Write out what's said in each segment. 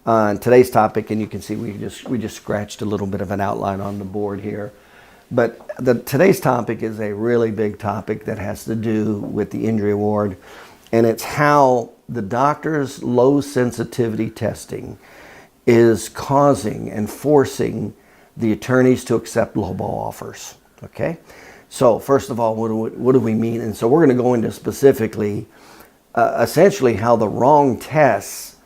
Today's topic, and you can see we just scratched a little bit of an outline on the board here. But today's topic is a really big topic that has to do with the injury award, and it's how the doctor's low sensitivity testing is causing and forcing the attorneys to accept lowball offers. Okay, so first of all, what do we mean? And so we're going to go into specifically, essentially, how the wrong tests,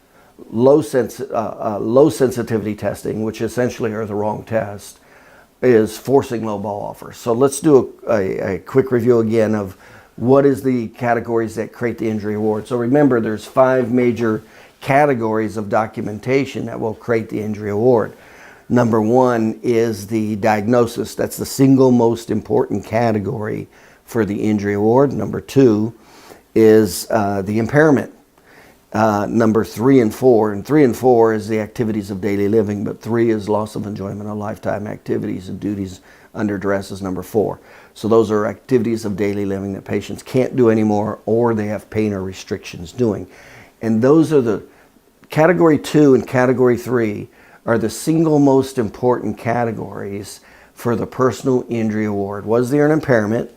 low sensitivity testing, which essentially are the wrong test, is forcing lowball offers. So let's do a quick review again of what is the categories that create the injury award. So remember, there's 5 major categories of documentation that will create the injury award. Number 1 is the diagnosis. That's the single most important category for the injury award. Number 2 is the impairment. Number 3 and 4, and 3 and 4 is the activities of daily living, but 3 is loss of enjoyment of lifetime activities and duties under duress is number 4. So those are activities of daily living that patients can't do anymore, or they have pain or restrictions doing. And those are the category 2 and category 3 are the single most important categories for the personal injury award. Was there an impairment?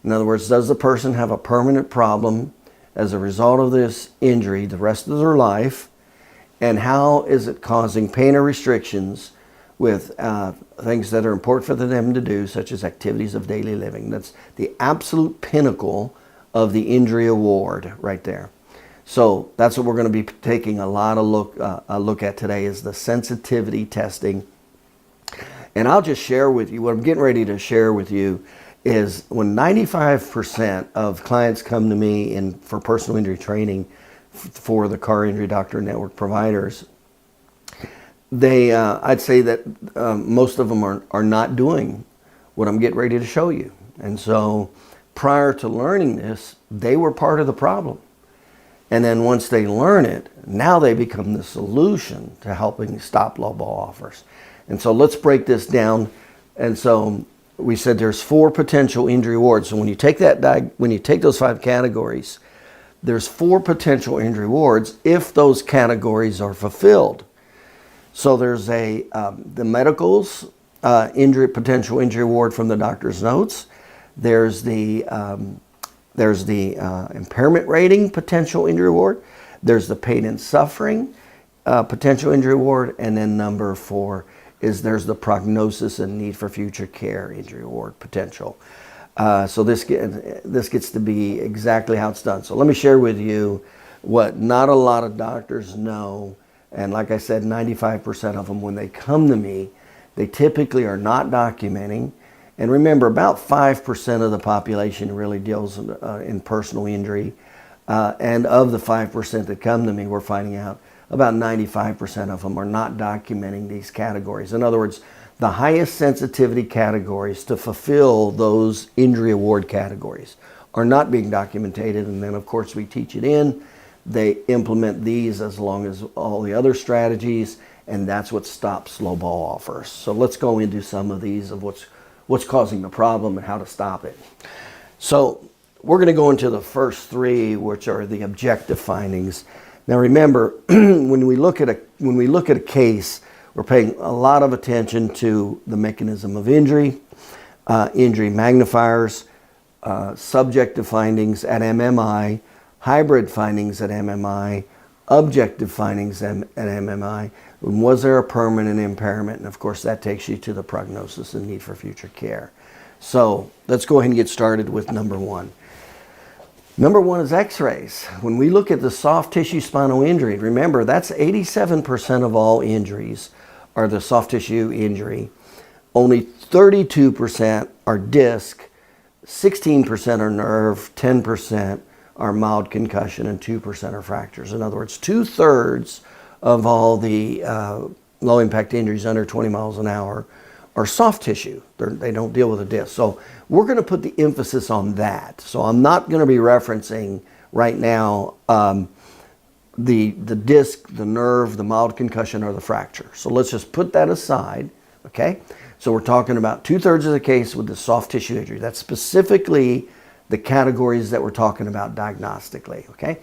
In other words, does the person have a permanent problem as a result of this injury the rest of their life? And how is it causing pain or restrictions with things that are important for them to do, such as activities of daily living? That's the absolute pinnacle of the injury award right there. So that's what we're going to be taking a look at today, is the sensitivity testing. And I'll just share with you, what I'm getting ready to share with you is when 95% of clients come to me for personal injury training for the Car Injury Doctor Network providers, I'd say that most of them are not doing what I'm getting ready to show you. And so prior to learning this, they were part of the problem. And then once they learn it, now they become the solution to helping stop lowball offers. And so let's break this down. And so we said there's 4 potential injury awards. So when you take those 5 categories, there's 4 potential injury awards if those categories are fulfilled. So there's the medicals potential injury award from the doctor's notes. There's the impairment rating potential injury award. There's the pain and suffering potential injury award. And then number 4 is there's the prognosis and need for future care injury award potential. So this gets to be exactly how it's done. So let me share with you what not a lot of doctors know. And like I said, 95% of them, when they come to me, they typically are not documenting. And remember, about 5% of the population really deals in personal injury. And of the 5% that come to me, we're finding out about 95% of them are not documenting these categories. In other words, the highest sensitivity categories to fulfill those injury award categories are not being documented. And then, of course, we teach it in. They implement these as long as all the other strategies, and that's what stops lowball offers. So let's go into some of these of what's causing the problem and how to stop it. So we're going to go into the first 3, which are the objective findings. Now remember, when we look at a case, we're paying a lot of attention to the mechanism of injury, injury magnifiers, subjective findings at MMI, hybrid findings at MMI, objective findings at MMI, and was there a permanent impairment? And of course, that takes you to the prognosis and need for future care. So let's go ahead and get started with number 1. Number 1 is x-rays. When we look at the soft tissue spinal injury, remember that's 87% of all injuries are the soft tissue injury. Only 32% are disc, 16% are nerve, 10% are mild concussion, and 2% are fractures. In other words, 2/3 of all the low impact injuries under 20 miles an hour are soft tissue. They don't deal with a disc. So we're going to put the emphasis on that. So I'm not going to be referencing right now the disc, the nerve, the mild concussion, or the fracture. So let's just put that aside, okay? So we're talking about 2/3 of the case with the soft tissue injury. That's specifically the categories that we're talking about diagnostically, okay?